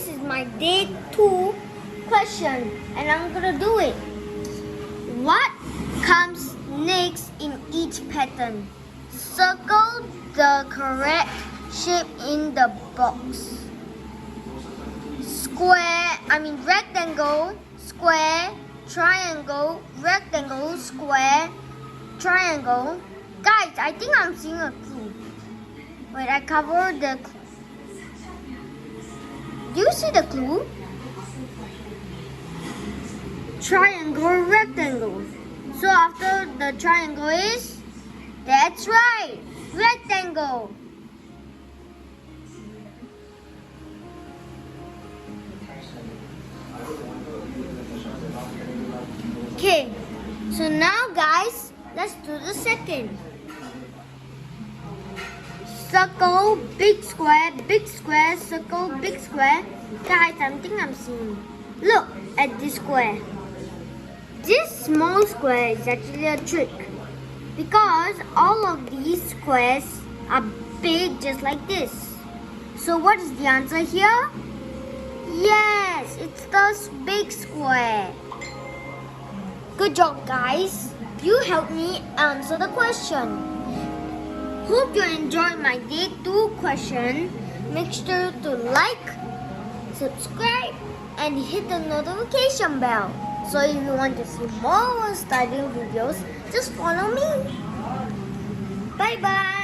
this is my day 2 question and I'm gonna do it. What comes next in each pattern? Circle the correct shape in the box. Rectangle, square, triangle, rectangle, square, triangle. Guys, I think I'm seeing a clue. Wait, I covered the clue. Do you see the clue? Triangle, rectangle. So after the triangle is, that's right, rectangle. Okay, so now guys, let's do the second. Circle, big square, circle, big square. Guys, I think I'm seeing. Look at this square. This small square is actually a trick because all of these squares are big just like this. So what is the answer here? Yes, it's the big square. Good job, guys. You helped me answer the question. Hope you enjoyed my day 2 question. Make sure to like, subscribe, and hit the notification bell. So if you want to see more studying videos, just follow me. Bye bye.